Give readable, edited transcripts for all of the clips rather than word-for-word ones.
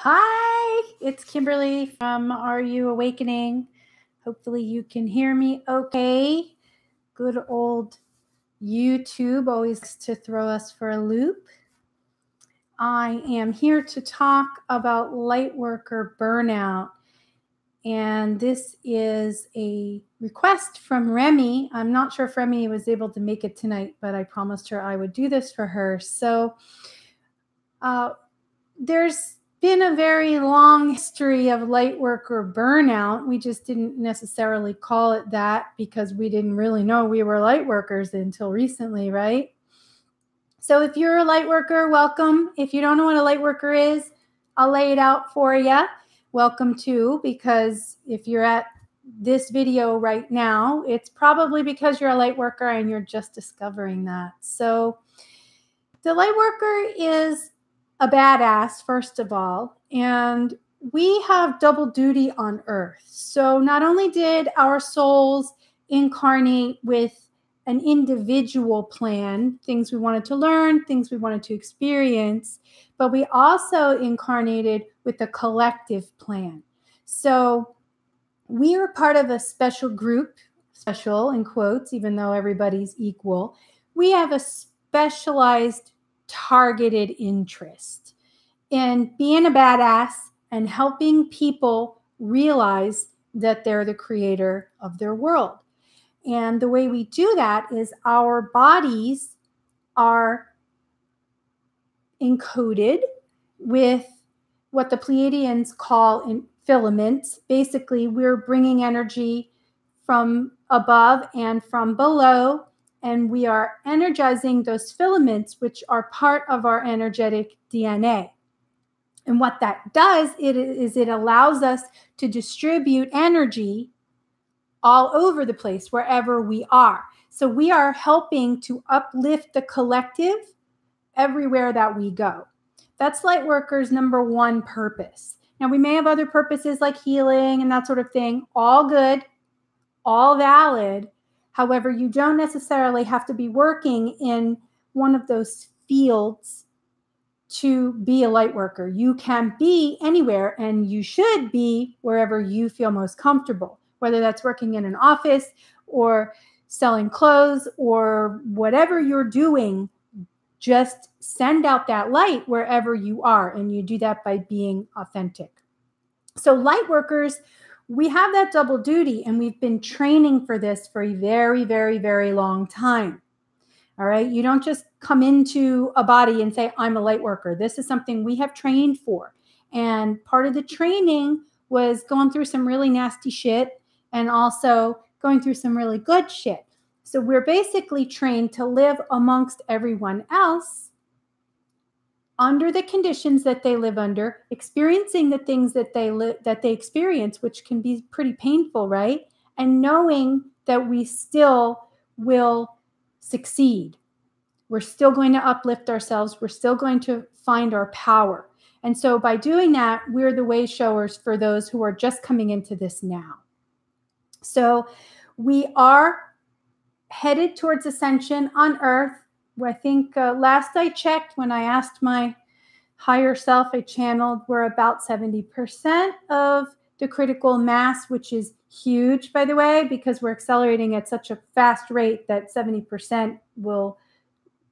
Hi, it's Kimberly from Are You Awakening? Hopefully you can hear me okay. Good old YouTube always to throw us for a loop. I am here to talk about Lightworker Burnout. And this is a request from Remy. I'm not sure if Remy was able to make it tonight, but I promised her I would do this for her. So there's been a very long history of Lightworker burnout. We just didn't necessarily call it that because we didn't really know we were Lightworkers until recently, right? So if you're a Lightworker, welcome. If you don't know what a Lightworker is, I'll lay it out for you. Welcome too, because if you're at this video right now, it's probably because you're a Lightworker and you're just discovering that. So the Lightworker is a badass, first of all, and we have double duty on Earth. So not only did our souls incarnate with an individual plan, things we wanted to learn, things we wanted to experience, but we also incarnated with a collective plan. So we are part of a special group, special in quotes, even though everybody's equal. We have a specialized targeted interest in being a badass and helping people realize that they're the creator of their world. And the way we do that is our bodies are encoded with what the Pleiadians call filaments. Basically, we're bringing energy from above and from below, and we are energizing those filaments, which are part of our energetic DNA. And what that does is it allows us to distribute energy all over the place, wherever we are. So we are helping to uplift the collective everywhere that we go. That's Lightworkers' number one purpose. Now, we may have other purposes like healing and that sort of thing, all good, all valid. However, you don't necessarily have to be working in one of those fields to be a Lightworker. You can be anywhere, and you should be wherever you feel most comfortable, whether that's working in an office or selling clothes or whatever you're doing. Just send out that light wherever you are, and you do that by being authentic. So Lightworkers, we have that double duty, and we've been training for this for a very, very, very long time. All right. You don't just come into a body and say, I'm a Lightworker. This is something we have trained for. And part of the training was going through some really nasty shit and also going through some really good shit. So we're basically trained to live amongst everyone else under the conditions that they live under, experiencing the things that they experience, which can be pretty painful, right? And knowing that we still will succeed. We're still going to uplift ourselves. We're still going to find our power. And so by doing that, we're the way showers for those who are just coming into this now. So we are headed towards ascension on Earth. I think last I checked, when I asked my higher self, I channeled, we're about 70% of the critical mass, which is huge, by the way, because we're accelerating at such a fast rate that 70% will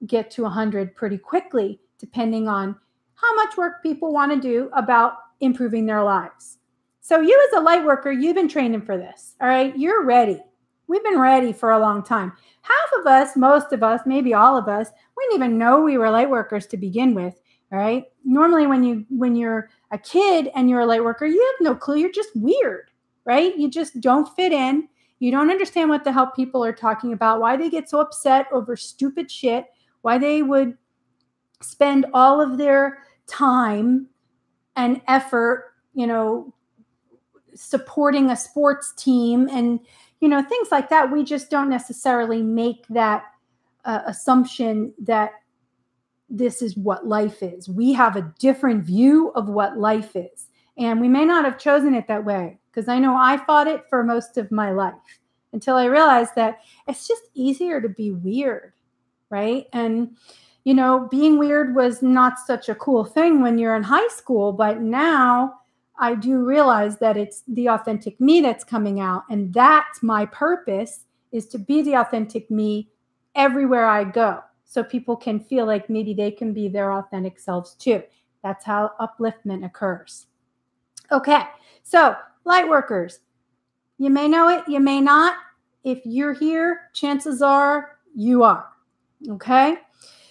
get to 100 pretty quickly, depending on how much work people want to do about improving their lives. So you as a Lightworker, you've been training for this, all right? You're ready. We've been ready for a long time. Half of us, most of us, maybe all of us, we didn't even know we were Lightworkers to begin with, all right? Normally when you're a kid and you're a Lightworker, you have no clue. You're just weird, right? You just don't fit in. You don't understand what the hell people are talking about, why they get so upset over stupid shit, why they would spend all of their time and effort, supporting a sports team and, things like that. We just don't necessarily make that assumption that this is what life is. We have a different view of what life is. And we may not have chosen it that way, because I know I fought it for most of my life until I realized that it's just easier to be weird, right? And you know, being weird was not such a cool thing when you're in high school, but now I do realize that it's the authentic me that's coming out. And that's my purpose, is to be the authentic me everywhere I go. So people can feel like maybe they can be their authentic selves too. That's how upliftment occurs. Okay, so Lightworkers, you may know it, you may not. If you're here, chances are you are. Okay,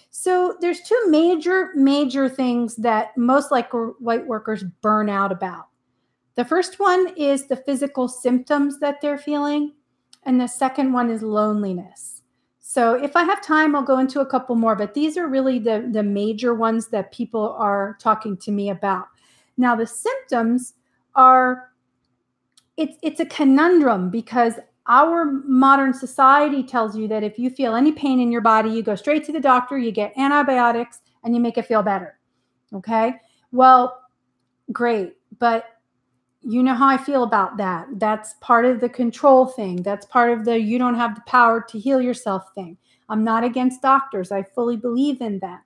so there's two major things that most Lightworkers burn out about. The first one is the physical symptoms that they're feeling, and the second one is loneliness. So if I have time, I'll go into a couple more, but these are really the major ones that people are talking to me about. Now, the symptoms are, it's a conundrum, because our modern society tells you that if you feel any pain in your body, you go straight to the doctor, you get antibiotics, and you make it feel better. Okay? Well, great. But you know how I feel about that. That's part of the control thing. That's part of the you don't have the power to heal yourself thing. I'm not against doctors. I fully believe in that.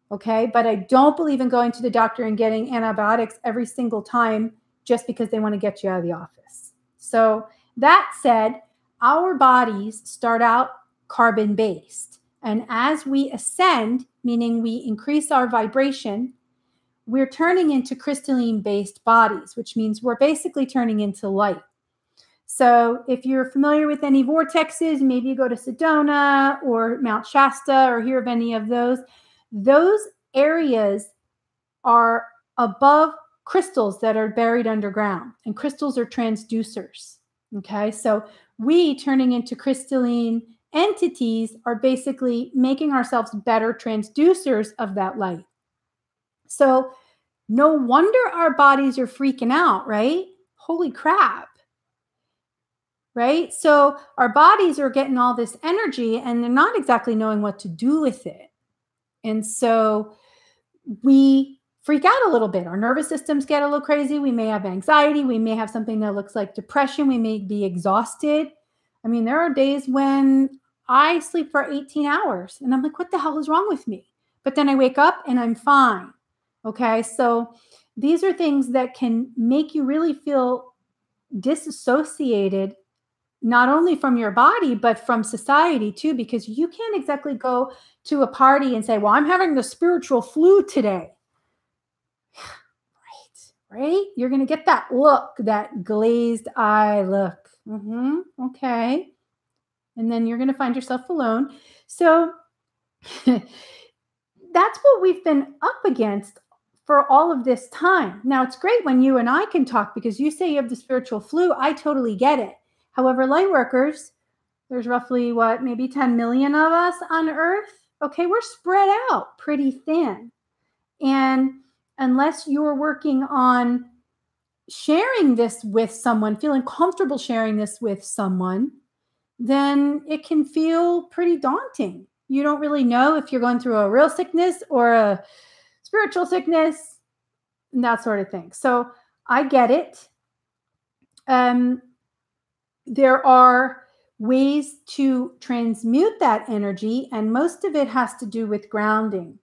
Okay? But I don't believe in going to the doctor and getting antibiotics every single time just because they want to get you out of the office. So that said, our bodies start out carbon-based. And as we ascend, meaning we increase our vibration, we're turning into crystalline-based bodies, which means we're basically turning into light. So if you're familiar with any vortexes, maybe you go to Sedona or Mount Shasta or hear of any of those areas are above crystals that are buried underground, and crystals are transducers. Okay, so we turning into crystalline entities are basically making ourselves better transducers of that light. So no wonder our bodies are freaking out, right? Holy crap. Right? So our bodies are getting all this energy and they're not exactly knowing what to do with it. And so we freak out a little bit. Our nervous systems get a little crazy. We may have anxiety. We may have something that looks like depression. We may be exhausted. I mean, there are days when I sleep for 18 hours and I'm like, what the hell is wrong with me? But then I wake up and I'm fine. Okay. So these are things that can make you really feel disassociated, not only from your body, but from society too, because you can't exactly go to a party and say, well, I'm having the spiritual flu today. Right? You're going to get that look, that glazed eye look. Okay. And then you're going to find yourself alone. So that's what we've been up against for all of this time. Now, it's great when you and I can talk, because you say you have the spiritual flu. I totally get it. However, Lightworkers, there's roughly maybe 10 million of us on Earth. Okay, we're spread out pretty thin. And unless you're working on sharing this with someone, feeling comfortable sharing this with someone, then it can feel pretty daunting. You don't really know if you're going through a real sickness or a spiritual sickness and that sort of thing. So I get it. There are ways to transmute that energy, and most of it has to do with grounding.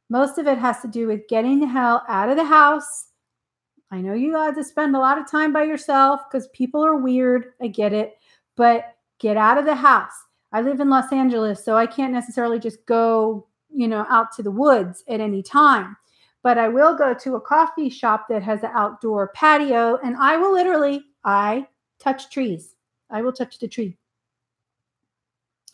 Most of it has to do with getting the hell out of the house. I know you have to spend a lot of time by yourself because people are weird. I get it. But get out of the house. I live in Los Angeles, so I can't necessarily just go, out to the woods at any time. But I will go to a coffee shop that has an outdoor patio, and I will I touch trees. I will touch the tree.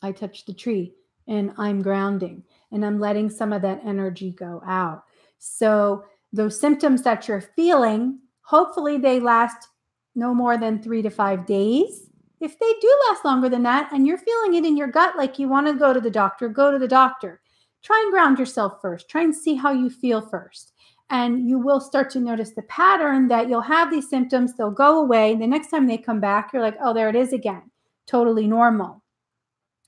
I touch the tree and I'm grounding and I'm letting some of that energy go out. So those symptoms that you're feeling, hopefully they last no more than 3 to 5 days. If they do last longer than that and you're feeling it in your gut like you want to go to the doctor, go to the doctor. Try and ground yourself first. Try and see how you feel first. And you will start to notice the pattern that you'll have these symptoms, they'll go away. The next time they come back, you're like, oh, there it is again. Totally normal.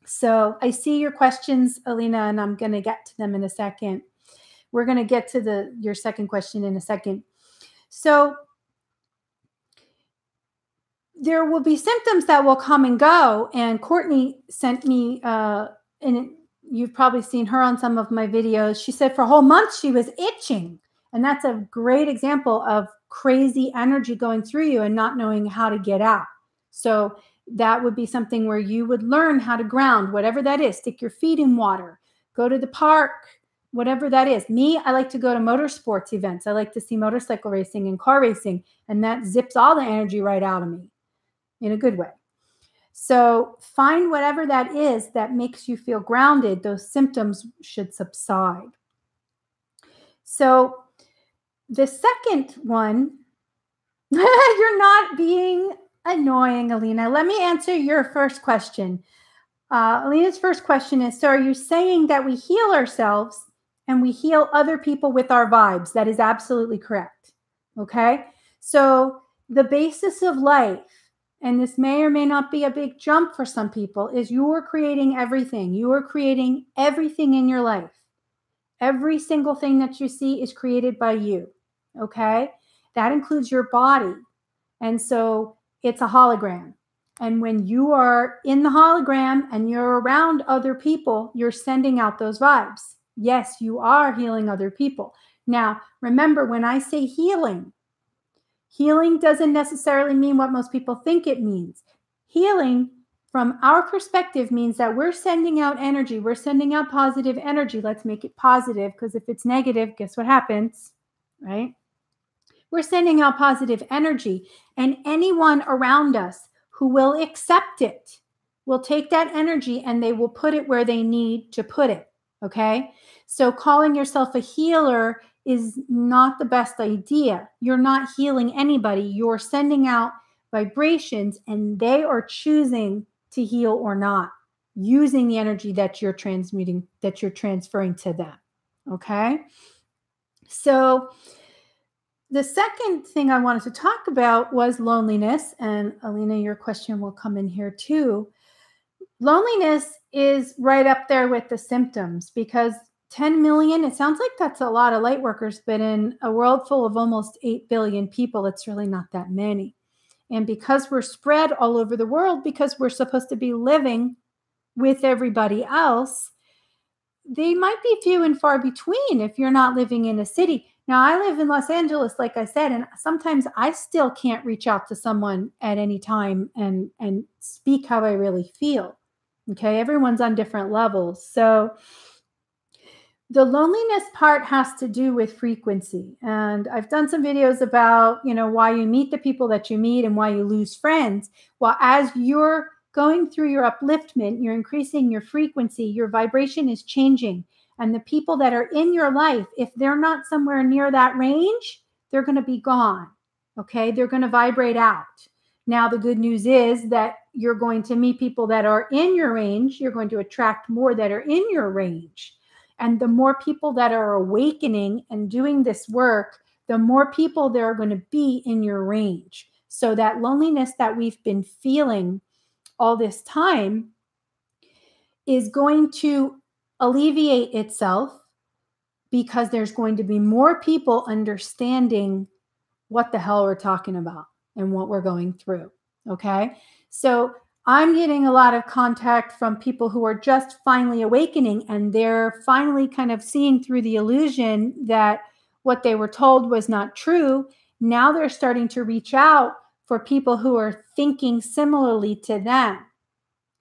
So I see your questions, Alina, and I'm going to get to them in a second. We're going to get to your second question in a second. So there will be symptoms that will come and go. And Courtney sent me you've probably seen her on some of my videos. She said for a whole month she was itching. And that's a great example of crazy energy going through you and not knowing how to get out. So that would be something where you would learn how to ground, whatever that is. Stick your feet in water, go to the park, whatever that is. Me, I like to go to motorsports events. I like to see motorcycle racing and car racing, and that zips all the energy right out of me in a good way. So find whatever that is that makes you feel grounded. Those symptoms should subside. So the second one, you're not being annoying, Alina. Let me answer your first question. Alina's first question is, so are you saying that we heal ourselves and we heal other people with our vibes? That is absolutely correct. Okay. So the basis of life, and this may or may not be a big jump for some people, is you are creating everything. You are creating everything in your life. Every single thing that you see is created by you. Okay. That includes your body. And so it's a hologram. And when you are in the hologram and you're around other people, you're sending out those vibes. Yes, you are healing other people. Now, remember, when I say healing, healing doesn't necessarily mean what most people think it means. Healing, from our perspective, means that we're sending out energy. We're sending out positive energy. Let's make it positive, because if it's negative, guess what happens, right? We're sending out positive energy, and anyone around us who will accept it will take that energy and they will put it where they need to put it, okay? So calling yourself a healer is not the best idea. You're not healing anybody. You're sending out vibrations, and they are choosing to heal or not, using the energy that you're transmuting, that you're transferring to them, okay? So the second thing I wanted to talk about was loneliness. And Alina, your question will come in here too. Loneliness is right up there with the symptoms, because 10 million, it sounds like that's a lot of light workers, but in a world full of almost 8 billion people, it's really not that many. And because we're spread all over the world, because we're supposed to be living with everybody else, they might be few and far between if you're not living in a city. Now, I live in Los Angeles, like I said, and sometimes I still can't reach out to someone at any time and speak how I really feel. Okay, everyone's on different levels. So the loneliness part has to do with frequency. And I've done some videos about, why you meet the people that you meet and why you lose friends. Well, as you're going through your upliftment, you're increasing your frequency, your vibration is changing. And the people that are in your life, if they're not somewhere near that range, they're going to be gone. Okay, they're going to vibrate out. Now, the good news is that you're going to meet people that are in your range. You're going to attract more that are in your range. And the more people that are awakening and doing this work, the more people there are going to be in your range. So that loneliness that we've been feeling all this time is going to alleviate itself, because there's going to be more people understanding what the hell we're talking about and what we're going through. Okay. So I'm getting a lot of contact from people who are just finally awakening, and they're finally kind of seeing through the illusion that what they were told was not true. Now they're starting to reach out for people who are thinking similarly to them.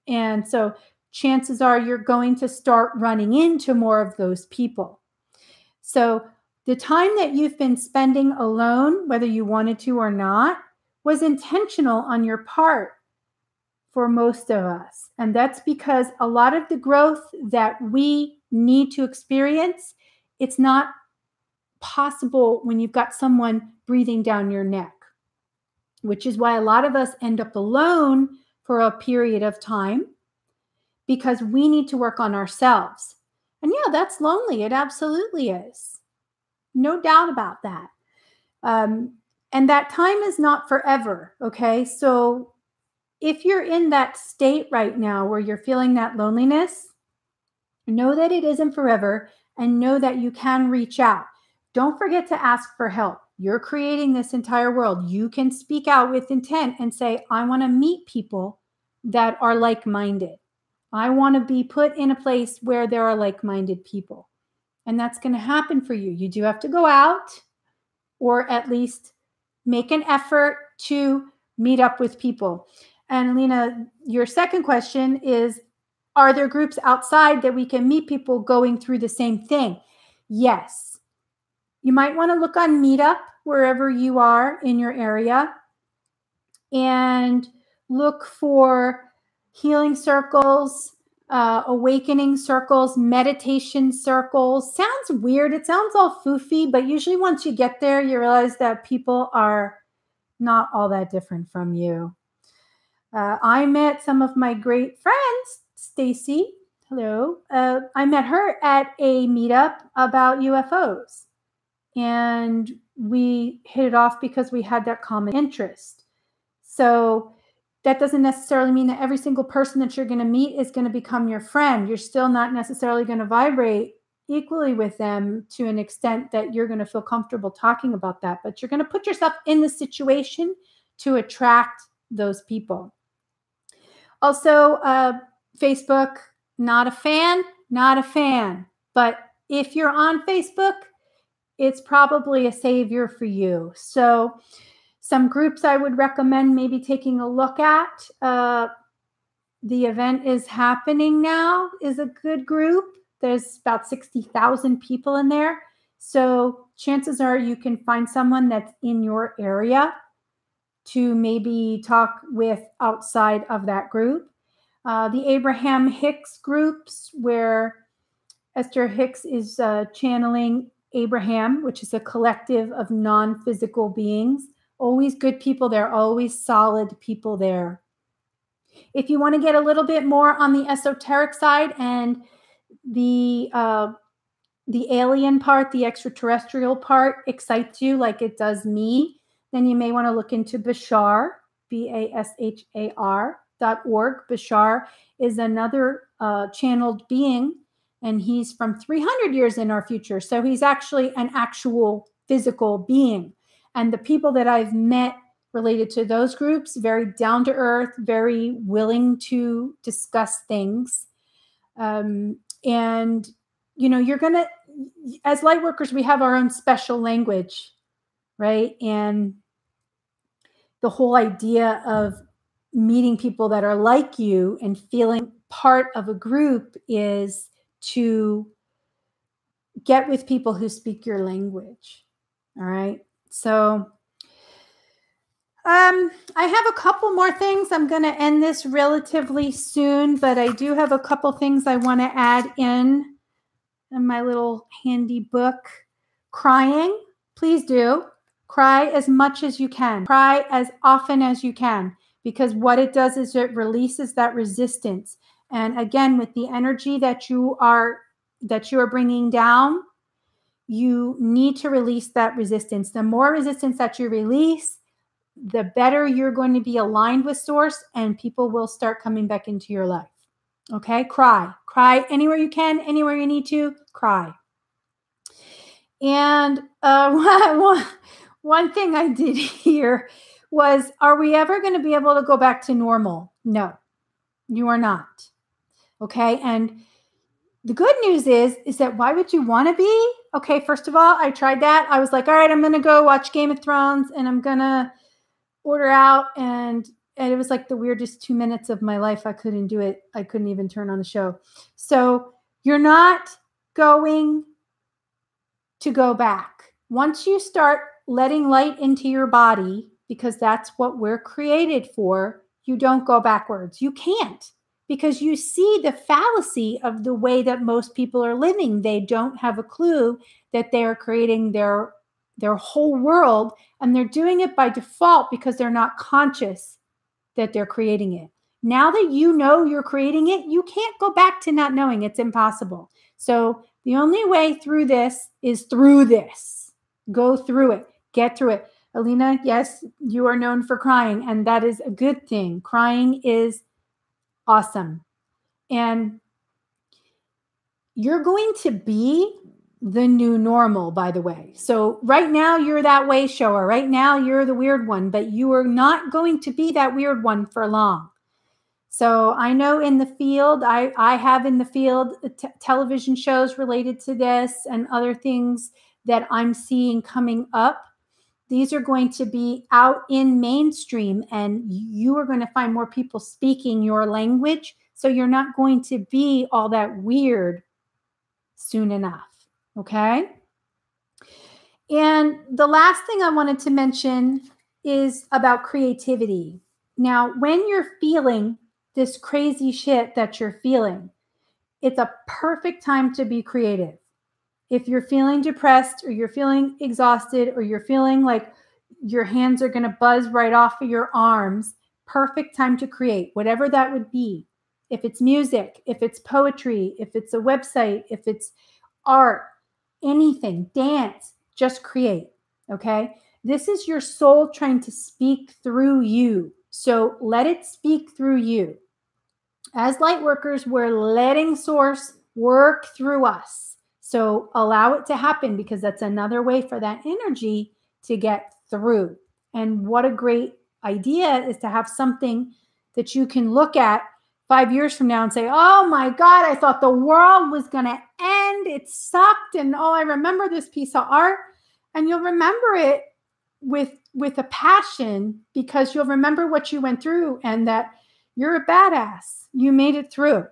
And so chances are you're going to start running into more of those people. So the time that you've been spending alone, whether you wanted to or not, was intentional on your part for most of us. And that's because a lot of the growth that we need to experience, it's not possible when you've got someone breathing down your neck, which is why a lot of us end up alone for a period of time, because we need to work on ourselves. And yeah, that's lonely. It absolutely is. No doubt about that. And that time is not forever. Okay. So if you're in that state right now where you're feeling that loneliness, know that it isn't forever, and know that you can reach out. Don't forget to ask for help. You're creating this entire world. You can speak out with intent and say, I want to meet people that are like-minded. I want to be put in a place where there are like-minded people. And that's going to happen for you. You do have to go out, or at least make an effort to meet up with people. And Lena, your second question is, are there groups outside that we can meet people going through the same thing? Yes. You might want to look on Meetup wherever you are in your area and look for healing circles, awakening circles, meditation circles. Sounds weird. It sounds all foofy, but usually once you get there, you realize that people are not all that different from you. I met some of my great friends, Stacy. Hello. I met her at a meetup about UFOs. And we hit it off because we had that common interest. So that doesn't necessarily mean that every single person that you're going to meet is going to become your friend. You're still not necessarily going to vibrate equally with them to an extent that you're going to feel comfortable talking about that. But you're going to put yourself in the situation to attract those people. Also, Facebook, not a fan. But if you're on Facebook, it's probably a savior for you. So some groups I would recommend maybe taking a look at. The event is happening now is a good group. There's about 60,000 people in there. So chances are you can find someone that's in your area to maybe talk with outside of that group. The Abraham Hicks groups, where Esther Hicks is channeling Abraham, which is a collective of non-physical beings. Always good people there, always solid people there. If you want to get a little bit more on the esoteric side and the alien part, the extraterrestrial part excites you like it does me, then you may want to look into Bashar, BASHAR.org. Bashar is another channeled being, and he's from 300 years in our future. So he's actually an actual physical being. And the people that I've met related to those groups, very down to earth, very willing to discuss things. And, you know, you're going to, as light workers, we have our own special language, right? And the whole idea of meeting people that are like you and feeling part of a group is to get with people who speak your language. All right. So I have a couple more things. I'm going to end this relatively soon, but I do have a couple things I want to add in my little handy book. Crying, please do. Cry as much as you can. Cry as often as you can, because what it does is it releases that resistance. And again, with the energy that you are bringing down, you need to release that resistance. The more resistance that you release, the better you're going to be aligned with source, and people will start coming back into your life. Okay? Cry. Cry anywhere you can, anywhere you need to. Cry. And one thing I did here was, are we ever going to be able to go back to normal? No, you are not. Okay? And the good news is that why would you want to be? Okay, first of all, I tried that. I was like, all right, I'm going to go watch Game of Thrones and I'm going to order out. And it was like the weirdest 2 minutes of my life. I couldn't do it. I couldn't even turn on the show. So you're not going to go back. Once you start letting light into your body, because that's what we're created for, you don't go backwards. You can't. Because you see the fallacy of the way that most people are living. They don't have a clue that they're creating their whole world, and they're doing it by default because they're not conscious that they're creating it. Now that you know you're creating it, you can't go back to not knowing. It's impossible. So the only way through this is through this. Go through it. Get through it. Alina, yes, you are known for crying, and that is a good thing. Crying is awesome. And you're going to be the new normal, by the way. So right now you're that way shower. Right now you're the weird one, but you are not going to be that weird one for long. So I know in the field, I have in the field television shows related to this and other things that I'm seeing coming up. These are going to be out in mainstream, and you are going to find more people speaking your language. So you're not going to be all that weird soon enough. Okay. And the last thing I wanted to mention is about creativity. Now, when you're feeling this crazy shit that you're feeling, it's a perfect time to be creative. If you're feeling depressed or you're feeling exhausted or you're feeling like your hands are going to buzz right off of your arms, perfect time to create, whatever that would be. If it's music, if it's poetry, if it's a website, if it's art, anything, dance, just create. Okay. This is your soul trying to speak through you. So let it speak through you. As light workers, we're letting source work through us. So allow it to happen, because that's another way for that energy to get through. And what a great idea is to have something that you can look at 5 years from now and say, oh my God, I thought the world was going to end. It sucked. And oh, I remember this piece of art. And you'll remember it with a passion, because you'll remember what you went through and that you're a badass. You made it through.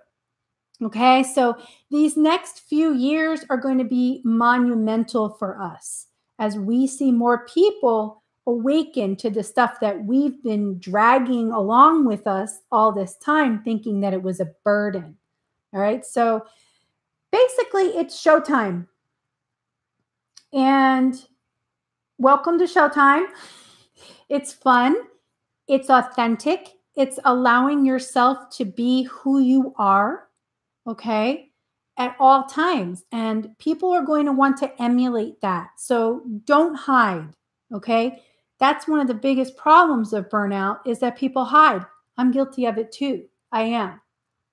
Okay. So these next few years are going to be monumental for us as we see more people awaken to the stuff that we've been dragging along with us all this time, thinking that it was a burden. All right. So basically it's showtime. And welcome to showtime. It's fun. It's authentic. It's allowing yourself to be who you are. Okay, at all times. And people are going to want to emulate that. So don't hide. Okay, that's one of the biggest problems of burnout, is that people hide. I'm guilty of it too. I am.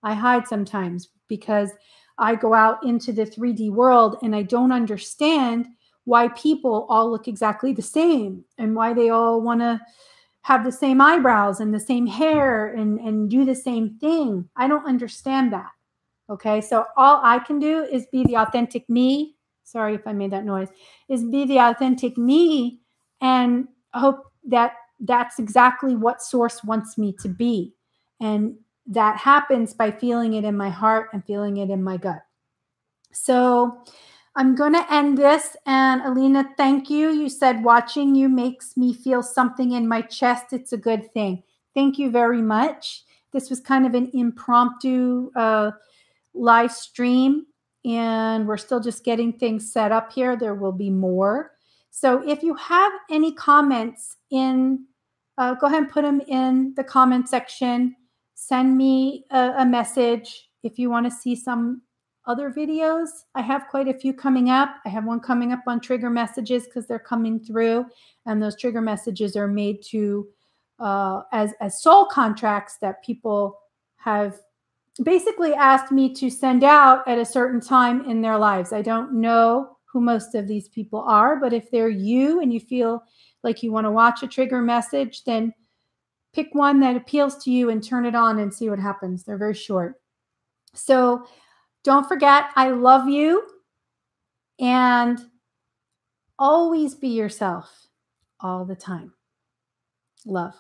I hide sometimes because I go out into the 3D world and I don't understand why people all look exactly the same and why they all want to have the same eyebrows and the same hair and do the same thing. I don't understand that. Okay, so all I can do is be the authentic me. Sorry if I made that noise. Is be the authentic me and hope that that's exactly what source wants me to be. And that happens by feeling it in my heart and feeling it in my gut. So I'm going to end this. And Alina, thank you. You said watching you makes me feel something in my chest. It's a good thing. Thank you very much. This was kind of an impromptu live stream, and we're still just getting things set up here. There will be more. So if you have any comments go ahead and put them in the comment section. Send me a message if you want to see some other videos. I have quite a few coming up. I have one coming up on trigger messages because they're coming through, and those trigger messages are made to as soul contracts that people have basically asked me to send out at a certain time in their lives. I don't know who most of these people are, but if they're you and you feel like you want to watch a trigger message, then pick one that appeals to you and turn it on and see what happens. They're very short. So don't forget, I love you, and always be yourself all the time. Love.